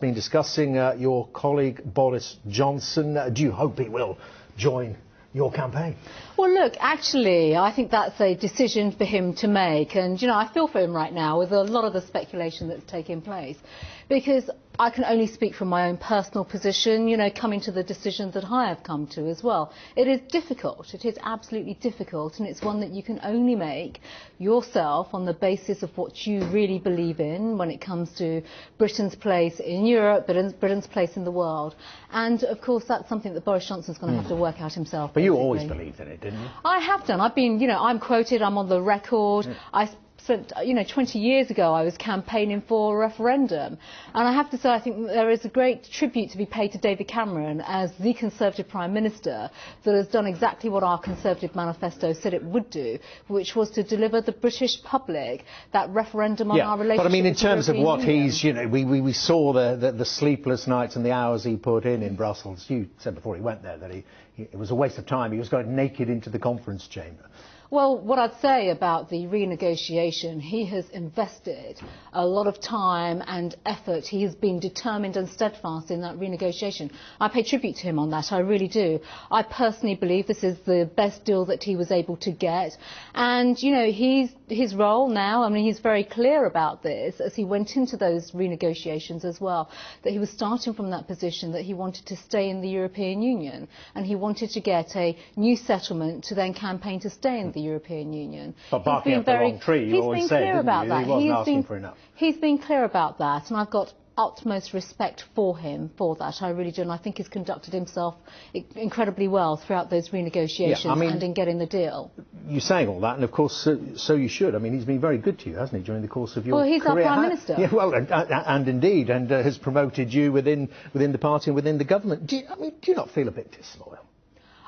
Been discussing your colleague Boris Johnson. Do you hope he will join your campaign? Well, look, actually, I think that's a decision for him to make. And, you know, I feel for him right now with a lot of the speculation that's taking place. Because I can only speak from my own personal position, you know, coming to the decisions that I have come to as well. It is difficult. It is absolutely difficult. And it's one that you can only make yourself on the basis of what you really believe in when it comes to Britain's place in Europe, Britain's place in the world. And, of course, that's something that Boris Johnson's going to have to work out himself. But you always believed in it, didn't you? I have done. I've been, you know, I'm quoted, I'm on the record. I spent, you know, 20 years ago I was campaigning for a referendum. And I have to say, I think there is a great tribute to be paid to David Cameron as the Conservative Prime Minister that has done exactly what our Conservative manifesto said it would do, which was to deliver the British public that referendum on our relationship. But I mean, in terms of what Union. he's, you know, we saw the sleepless nights and the hours he put in Brussels. You said before he went there that it was a waste of time. He was going naked into the conference chamber. Well, what I'd say about the renegotiation, he has invested a lot of time and effort. He has been determined and steadfast in that renegotiation. I pay tribute to him on that, I really do. I personally believe this is the best deal that he was able to get. And, you know, his role now, I mean, he's very clear about this as he went into those renegotiations as well, that he was starting from that position that he wanted to stay in the European Union and he wanted to get a new settlement to then campaign to stay in the European Union. But barking up the wrong tree, you always say, didn't you? He wasn't asking for enough. He's been clear about that, and I've got utmost respect for him for that. I really do, and I think he's conducted himself incredibly well throughout those renegotiations and in getting the deal. You're saying all that, and of course, so you should. I mean, he's been very good to you, hasn't he, during the course of your career? Well, he's our Prime Minister. Yeah, well, and indeed, and has promoted you within the party and within the government. Do you not feel a bit disloyal?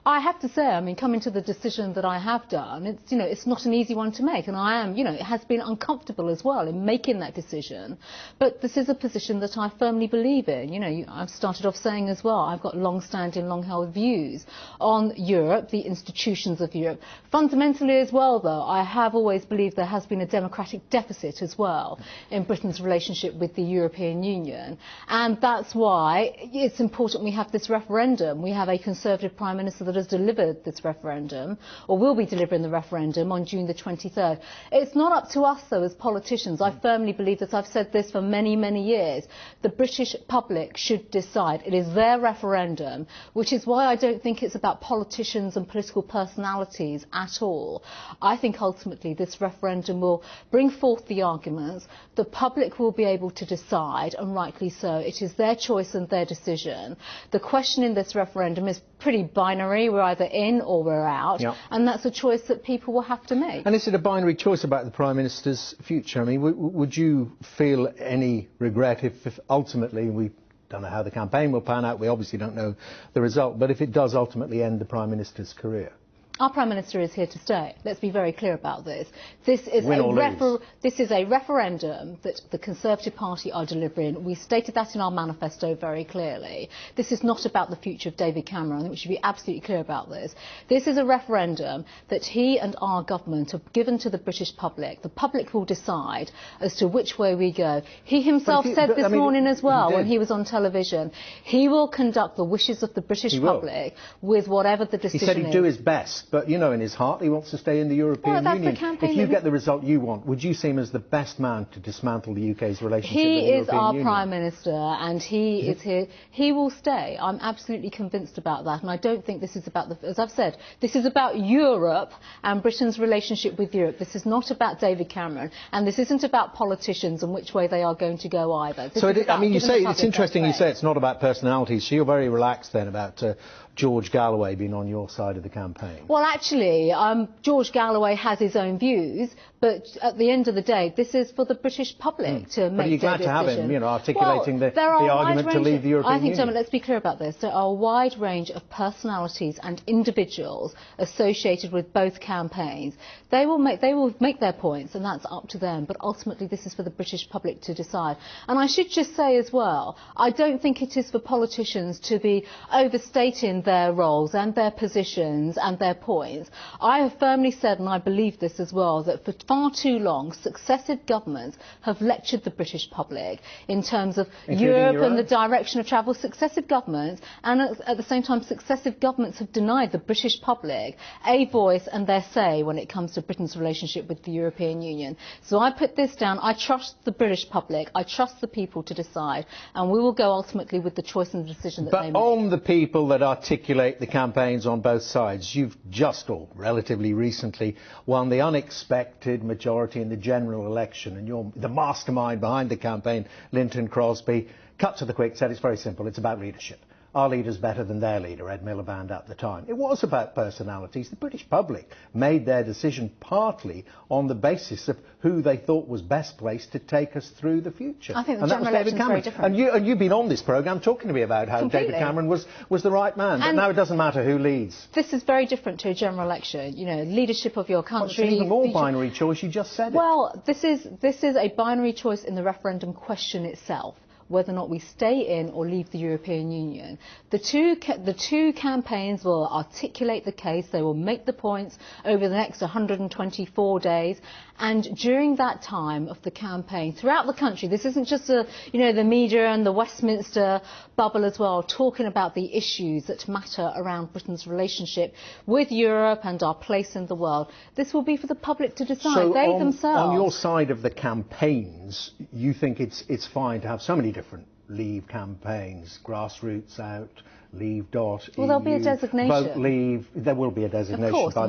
I have to say, I mean, coming to the decision that I have done, it's, you know, it's not an easy one to make, and I am, you know, it has been uncomfortable as well in making that decision. But this is a position that I firmly believe in. You know, I've started off saying as well, I've got long-standing, long-held views on Europe, the institutions of Europe. Fundamentally as well, though, I have always believed there has been a democratic deficit as well in Britain's relationship with the European Union. And that's why it's important we have this referendum. We have a Conservative Prime Minister that has delivered this referendum, or will be delivering the referendum on June the 23rd. It's not up to us, though, as politicians. I firmly believe that. I've said this for many, many years. The British public should decide. It is their referendum, which is why I don't think it's about politicians and political personalities at all. I think ultimately this referendum will bring forth the arguments. The public will be able to decide, and rightly so. It is their choice and their decision. The question in this referendum is pretty binary. We're either in or we're out, and that's a choice that people will have to make. And is it a binary choice about the Prime Minister's future? I mean, would you feel any regret if ultimately, we don't know how the campaign will pan out, we obviously don't know the result, but if it does ultimately end the Prime Minister's career? Our Prime Minister is here to stay. Let's be very clear about this. This is a referendum that the Conservative Party are delivering. We stated that in our manifesto very clearly. This is not about the future of David Cameron. We should be absolutely clear about this. This is a referendum that he and our government have given to the British public. The public will decide as to which way we go. He himself said this morning as well when he was on television, he will conduct the wishes of the British public with whatever the decision is. He said he'd do his best. But, you know, in his heart, he wants to stay in the European Union. If you get the result you want, would you see him as the best man to dismantle the UK's relationship with the European Union? He is our Prime Minister, and he is here. He will stay. I'm absolutely convinced about that. And I don't think this is about, as I've said, this is about Europe and Britain's relationship with Europe. This is not about David Cameron, and this isn't about politicians and which way they are going to go either. So, I mean, you say, it's interesting you say it's not about personalities. So you're very relaxed then about George Galloway being on your side of the campaign. Well, actually, George Galloway has his own views, but at the end of the day, this is for the British public to make their decision. But are you glad to have him, you know, articulating the argument to leave the European Union? Gentlemen, let's be clear about this. There are a wide range of personalities and individuals associated with both campaigns. They will make their points, and that's up to them. But ultimately, this is for the British public to decide. And I should just say as well, I don't think it is for politicians to be overstating their roles and their positions and their points. I have firmly said, and I believe this as well, that for far too long successive governments have lectured the British public in terms of Europe and the direction of travel. Successive governments, and at the same time successive governments have denied the British public a voice and their say when it comes to Britain's relationship with the European Union. So I put this down. I trust the British public, I trust the people to decide, and we will go ultimately with the choice and the decision that they make. But on the people that articulate the campaigns on both sides, you've just, or relatively recently, won the unexpected majority in the general election, and you're the mastermind behind the campaign, Linton Crosby. Cut to the quick, said it's very simple, it's about leadership. Our leader's better than their leader, Ed Miliband at the time. It was about personalities. The British public made their decision partly on the basis of who they thought was best placed to take us through the future. I think the general election is very different. And you've been on this programme talking to me about how David Cameron was the right man. But now it doesn't matter who leads. This is very different to a general election. You know, leadership of your country. Well, it's an even more binary choice. You just said it. Well, this is a binary choice in the referendum question itself, whether or not we stay in or leave the European Union. The two campaigns will articulate the case, they will make the points over the next 124 days, and during that time of the campaign, throughout the country, this isn't just the media and the Westminster bubble as well, talking about the issues that matter around Britain's relationship with Europe and our place in the world. This will be for the public to decide, so they themselves. On your side of the campaigns, you think it's fine to have so many different Leave campaigns, grassroots out, Leave dot. Well, there'll be a designation. Vote Leave. There will be a designation by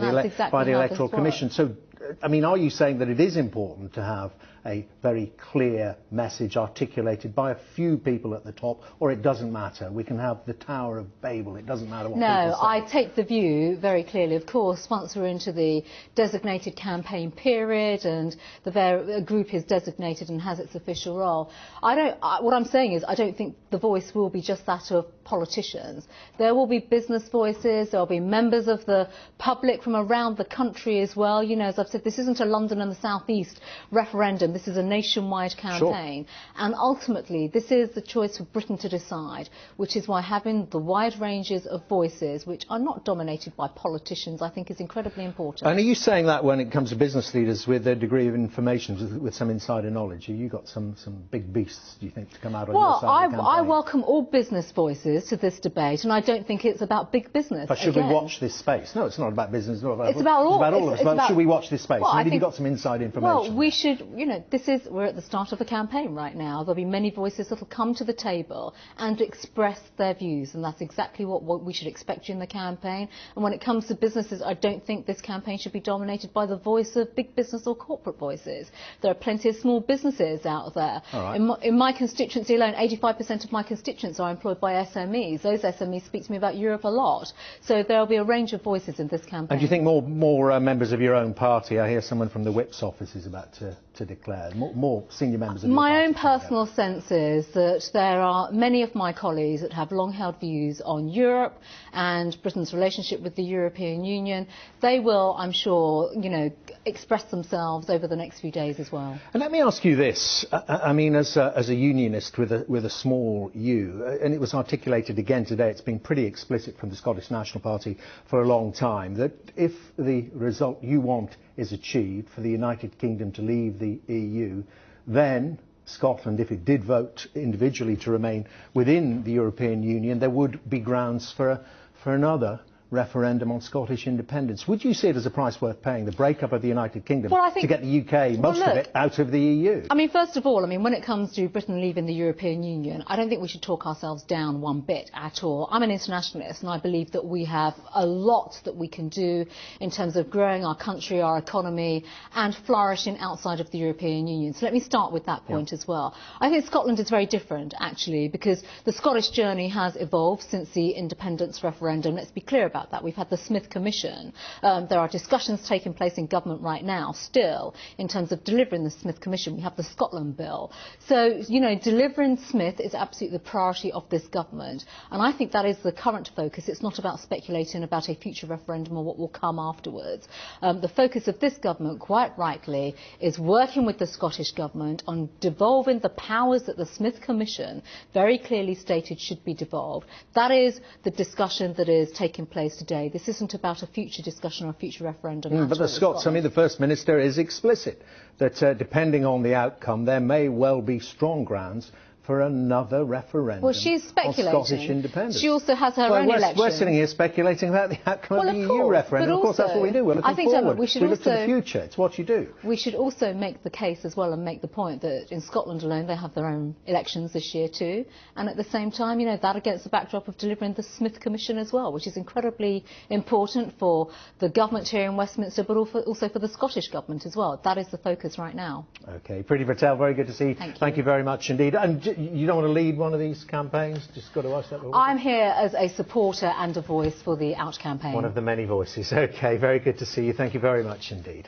the Electoral Commission. So, I mean, are you saying that it is important to have a very clear message articulated by a few people at the top, or it doesn't matter? We can have the Tower of Babel. It doesn't matter what people say. No, I take the view very clearly. Of course, once we're into the designated campaign period and the group is designated and has its official role, what I'm saying is I don't think the voice will be just that of politicians. There will be business voices, there will be members of the public from around the country as well. You know, as I've said, this isn't a London and the South East referendum. This is a nationwide campaign. Sure. And ultimately, this is the choice for Britain to decide, which is why having the wide ranges of voices, which are not dominated by politicians, I think is incredibly important. And are you saying that when it comes to business leaders with a degree of information, with some insider knowledge? Have you got some big beasts, do you think, to come out on your side of the campaign? I welcome all business voices to this debate, and I don't think it's about big business. But should we watch this space? No, it's not about business. It's about all of us. But should we watch this space? Maybe you've got some inside information. Well, we should, we're at the start of a campaign right now. There'll be many voices that will come to the table and express their views, and that's exactly what we should expect during the campaign. And when it comes to businesses, I don't think this campaign should be dominated by the voice of big business or corporate voices. There are plenty of small businesses out there. Right. In my constituency alone, 85% of my constituents are employed by SMEs. Those SMEs speak to me about Europe a lot. So there'll be a range of voices in this campaign. And do you think more members of your own party, I hear someone from the Whip's office is about to declare, more senior members of your party? My own personal sense is that there are many of my colleagues that have long-held views on Europe and Britain's relationship with the European Union. They will, I'm sure, express themselves over the next few days as well. And let me ask you this. I mean, as a unionist with a small u, and it was articulated again today, it's been pretty explicit from the Scottish National Party for a long time, that if the result you want is achieved for the United Kingdom to leave the EU, then Scotland, if it did vote individually to remain within the European Union, there would be grounds for another referendum on Scottish independence. Would you see it as a price worth paying, the breakup of the United Kingdom, to get the UK, most of it, out of the EU? I mean, first of all, when it comes to Britain leaving the European Union, I don't think we should talk ourselves down one bit at all. I'm an internationalist, and I believe that we have a lot that we can do in terms of growing our country, our economy, and flourishing outside of the European Union. So let me start with that point as well. I think Scotland is very different, actually, because the Scottish journey has evolved since the independence referendum. Let's be clear about that. We've had the Smith Commission. There are discussions taking place in government right now still in terms of delivering the Smith Commission. We have the Scotland Bill. So, delivering Smith is absolutely the priority of this government. And I think that is the current focus. It's not about speculating about a future referendum or what will come afterwards. The focus of this government, quite rightly, is working with the Scottish Government on devolving the powers that the Smith Commission very clearly stated should be devolved. That is the discussion that is taking place raised today. This isn't about a future discussion or a future referendum. But the Scots, I mean, the First Minister is explicit that depending on the outcome, there may well be strong grounds for another referendum. Well, she's speculating. On Scottish independence. She also has her own election. We're sitting here speculating about the outcome of the EU referendum. Of course, that's what we do. We're looking forward. We look to the future. It's what you do. We should also make the case as well and make the point that in Scotland alone they have their own elections this year too. And at the same time, you know, that against the backdrop of delivering the Smith Commission as well, which is incredibly important for the government here in Westminster, but also for the Scottish Government as well. That is the focus right now. OK. Priti Patel, very good to see you. Thank you very much indeed. And you don't want to lead one of these campaigns? Just got to ask that. I'm here as a supporter and a voice for the Out campaign. One of the many voices. OK, very good to see you. Thank you very much indeed.